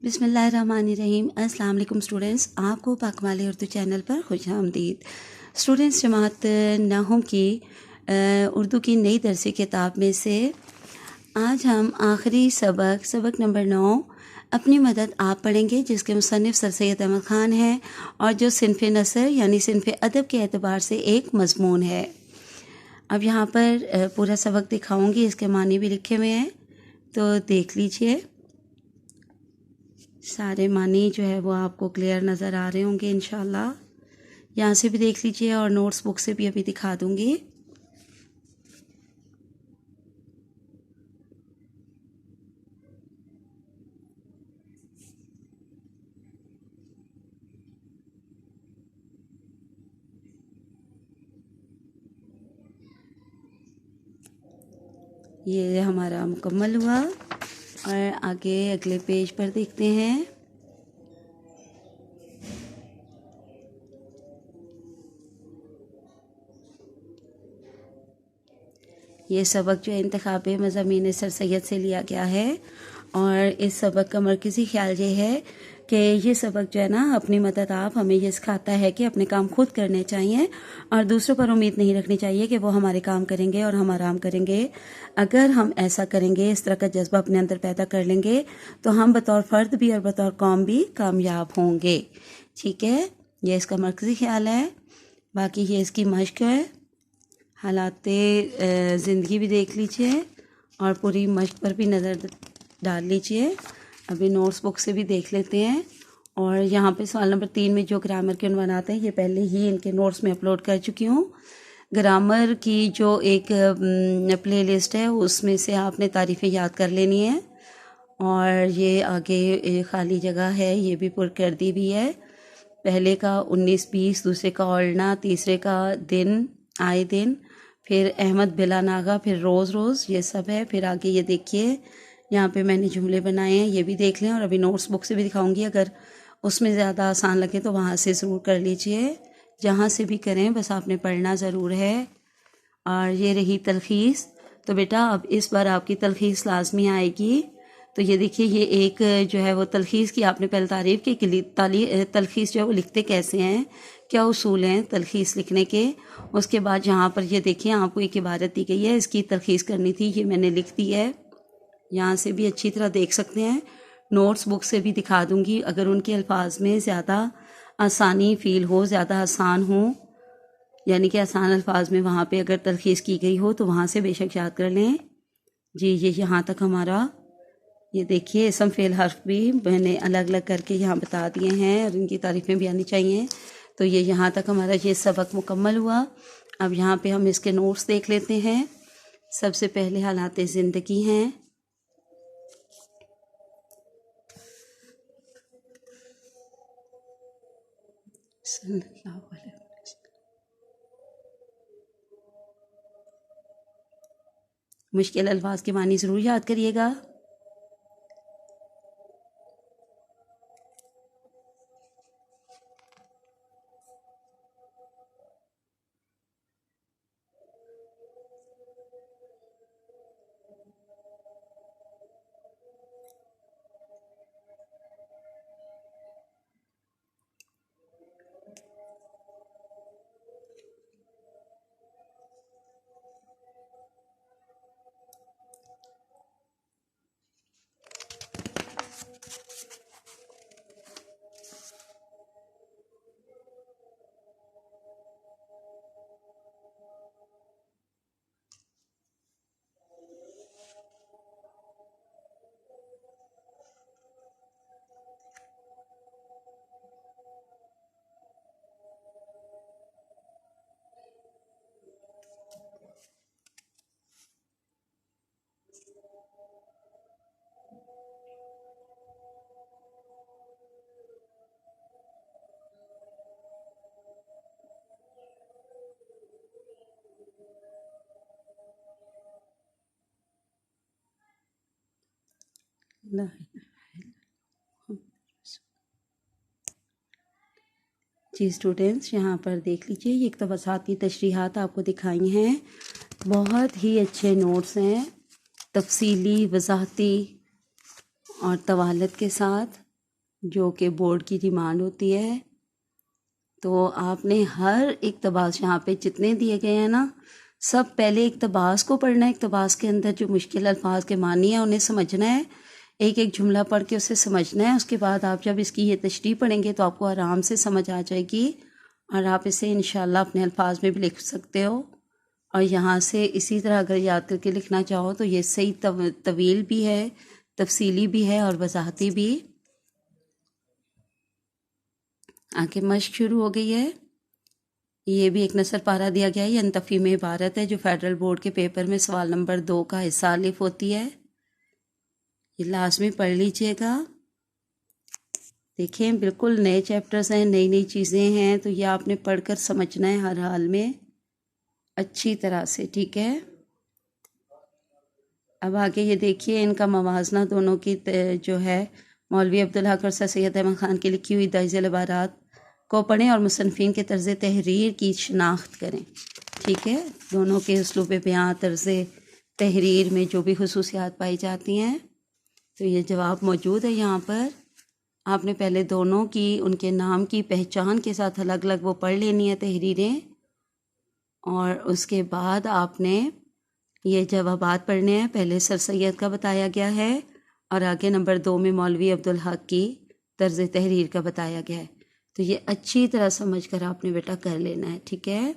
बिस्मिल्लाहिर्रहमानिर्रहीम। अस्सलाम वालेकुम स्टूडेंट्स, आपको पाकमाली उर्दू चैनल पर खुशामदीद। स्टूडेंट्स, जमात नहम की उर्दू की नई दरसी किताब में से आज हम आखिरी सबक नंबर 9 अपनी मदद आप पढ़ेंगे, जिसके मुसन्निफ़ सर सैयद अहमद ख़ान हैं और जो सिनफ़ नसर यानी सिनफ़ अदब के एतबार से एक मज़मून है। अब यहाँ पर पूरा सबक दिखाऊंगी, इसके मानी भी लिखे हुए हैं, तो देख लीजिए। सारे मानी जो है वो आपको क्लियर नज़र आ रहे होंगे इंशाल्लाह। यहाँ से भी देख लीजिए और नोट्स बुक से भी अभी दिखा दूँगी। ये हमारा मुकम्मल हुआ और आगे अगले पेज पर देखते हैं। ये सबक जो इंतखाब मज़ामीन सर सैयद से लिया गया है और इस सबक का मरकज़ी ख्याल ये है कि ये सबक जो है ना, अपनी मदद आप हमें ये सिखाता है कि अपने काम खुद करने चाहिए और दूसरों पर उम्मीद नहीं रखनी चाहिए कि वो हमारे काम करेंगे और हम आराम करेंगे। अगर हम ऐसा करेंगे, इस तरह का जज्बा अपने अंदर पैदा कर लेंगे, तो हम बतौर फ़र्द भी और बतौर कौम भी कामयाब होंगे। ठीक है, ये इसका मरकज़ी ख्याल है। बाकी ये इसकी मश्क है। हालात ज़िंदगी भी देख लीजिए और पूरी मश्क पर भी नज़र डाल लीजिए। अभी नोट्स बुक से भी देख लेते हैं। और यहाँ पे सवाल नंबर 3 में जो ग्रामर के उन्वानात हैं, ये पहले ही इनके नोट्स में अपलोड कर चुकी हूँ। ग्रामर की जो एक प्ले लिस्ट है, उसमें से आपने तारीफ़ें याद कर लेनी है। और ये आगे खाली जगह है, ये भी पुर कर दी भी है। पहले का 19-20, दूसरे का ओल्डना, तीसरे का दिन, आए दिन, फिर अहमद बिला नागा, फिर रोज़ रोज़, ये सब है। फिर आगे ये देखिए, यहाँ पे मैंने जुमले बनाए हैं, ये भी देख लें। और अभी नोट्स बुक से भी दिखाऊंगी, अगर उसमें ज़्यादा आसान लगे तो वहाँ से ज़रूर कर लीजिए। जहाँ से भी करें, बस आपने पढ़ना ज़रूर है। और ये रही तलखीस। तो बेटा अब इस बार आपकी तलखीस लाजमी आएगी। तो ये देखिए, ये एक जो है वो तलखीस की आपने पहले तारीफ़ की कि तलखीस जो है वो लिखते कैसे हैं, क्या उसूल हैं तलखीस लिखने के। उसके बाद यहाँ पर ये देखिए, आपको एक इबारत दी गई है, इसकी तलखीस करनी थी, ये मैंने लिख दी है। यहाँ से भी अच्छी तरह देख सकते हैं। नोट्स बुक से भी दिखा दूँगी, अगर उनके अल्फाज में ज़्यादा आसानी फ़ील हो, ज़्यादा आसान हो, यानी कि आसान अल्फाज में वहाँ पे अगर तलखीस की गई हो, तो वहाँ से बेशक याद कर लें। जी, ये यहाँ तक हमारा, ये देखिए इसम फेल हर्फ भी मैंने अलग अलग करके यहाँ बता दिए हैं और इनकी तारीफ़ें भी आनी चाहिए। तो ये यहाँ तक हमारा ये सबक मुकम्मल हुआ। अब यहाँ पे हम इसके नोट्स देख लेते हैं। सबसे पहले हालात ज़िंदगी हैं। मुश्किल अल्फाज के मानी ज़रूर याद करिएगा। जी स्टूडेंट्स, यहाँ पर देख लीजिए, ये इक़्तिबासात की तशरीहात आपको दिखाई हैं। बहुत ही अच्छे नोट्स हैं, तफसीली, वज़ाहती और तवालत के साथ। जो कि बोर्ड की डिमांड होती है। तो आपने हर इक़्तिबास यहाँ पे जितने दिए गए हैं ना, सब पहले इक़्तिबास को पढ़ना है। इक़्तिबास के अंदर जो मुश्किल अल्फाज के मानी हैं उन्हें समझना है, एक एक जुमला पढ़ के उसे समझना है। उसके बाद आप जब इसकी ये तशरीह पढ़ेंगे तो आपको आराम से समझ आ जाएगी और आप इसे इंशाल्लाह अपने अल्फाज में भी लिख सकते हो। और यहाँ से इसी तरह अगर याद करके लिखना चाहो तो ये सही तवील भी है, तफसीली भी है और वजाहती भी। आगे मश्क शुरू हो गई है। ये भी एक नसर पारा दिया गया है। ये अनतफ़ी में इबारत है जो फेडरल बोर्ड के पेपर में सवाल नंबर 2 का हिस्सा अलिफ होती है। ये लाजमी पढ़ लीजिएगा। देखें बिल्कुल नए चैप्टर्स हैं, नई नई चीज़ें हैं, तो ये आपने पढ़कर समझना है हर हाल में अच्छी तरह से, ठीक है। अब आगे ये देखिए, इनका मवाजना दोनों की जो है मौलवी अब्दुल हक और सर सैयद अहमद ख़ान की लिखी हुई दाइज़ुल इबारात को पढ़ें और मुसन्निफ़ीन के तर्ज़ तहरीर की शनाख्त करें, ठीक है। दोनों के उसलूब बयां, तर्ज़ तहरीर में जो भी खुसूसियात पाई जाती हैं, तो ये जवाब मौजूद है यहाँ पर। आपने पहले दोनों की उनके नाम की पहचान के साथ अलग अलग वो पढ़ लेनी है तहरीरें, और उसके बाद आपने ये जवाबात पढ़ने हैं। पहले सर सैयद का बताया गया है और आगे नंबर 2 में मौलवी अब्दुल हक की तर्ज तहरीर का बताया गया है। तो ये अच्छी तरह समझ कर आपने बेटा कर लेना है, ठीक है।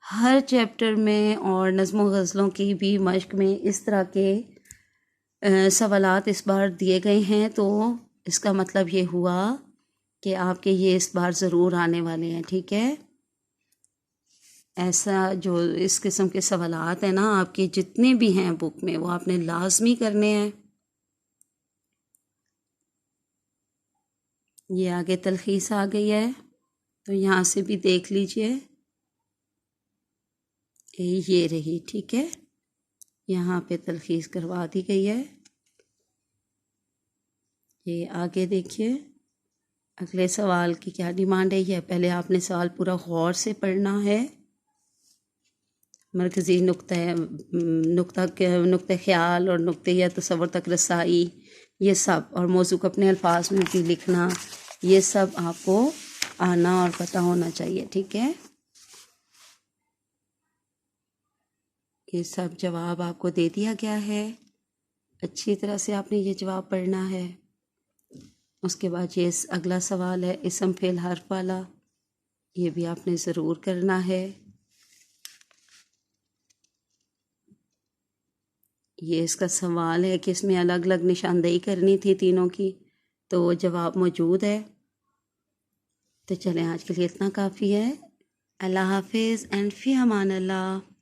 हर चैप्टर में और नज़्म गज़लों की भी मश्क में इस तरह के सवालात इस बार दिए गए हैं, तो इसका मतलब ये हुआ कि आपके ये इस बार ज़रूर आने वाले हैं, ठीक है। ऐसा जो इस किस्म के सवालात हैं ना, आपके जितने भी हैं बुक में, वो आपने लाजमी करने हैं। ये आगे तलखीस आ गई है, तो यहाँ से भी देख लीजिए, ये रही, ठीक है। यहाँ पे तलखीस करवा दी गई है। ये आगे देखिए, अगले सवाल की क्या डिमांड है। ये पहले आपने सवाल पूरा गौर से पढ़ना है। मरकज़ी नुक्ता ख्याल और नुक्ते या तसव्वुर तक रसाई, ये सब, और मौजू को अपने अल्फाज में भी लिखना, ये सब आपको आना और पता होना चाहिए, ठीक है। ये सब जवाब आपको दे दिया गया है। अच्छी तरह से आपने ये जवाब पढ़ना है। उसके बाद ये अगला सवाल है इसम फेल हर्फ वाला, ये भी आपने ज़रूर करना है। ये इसका सवाल है कि इसमें अलग अलग निशानदेही करनी थी तीनों की, तो वो जवाब मौजूद है। तो चलें, आज के लिए इतना काफ़ी है। अल्लाह हाफिज़ एंड फ़ी अमान अल्लाह।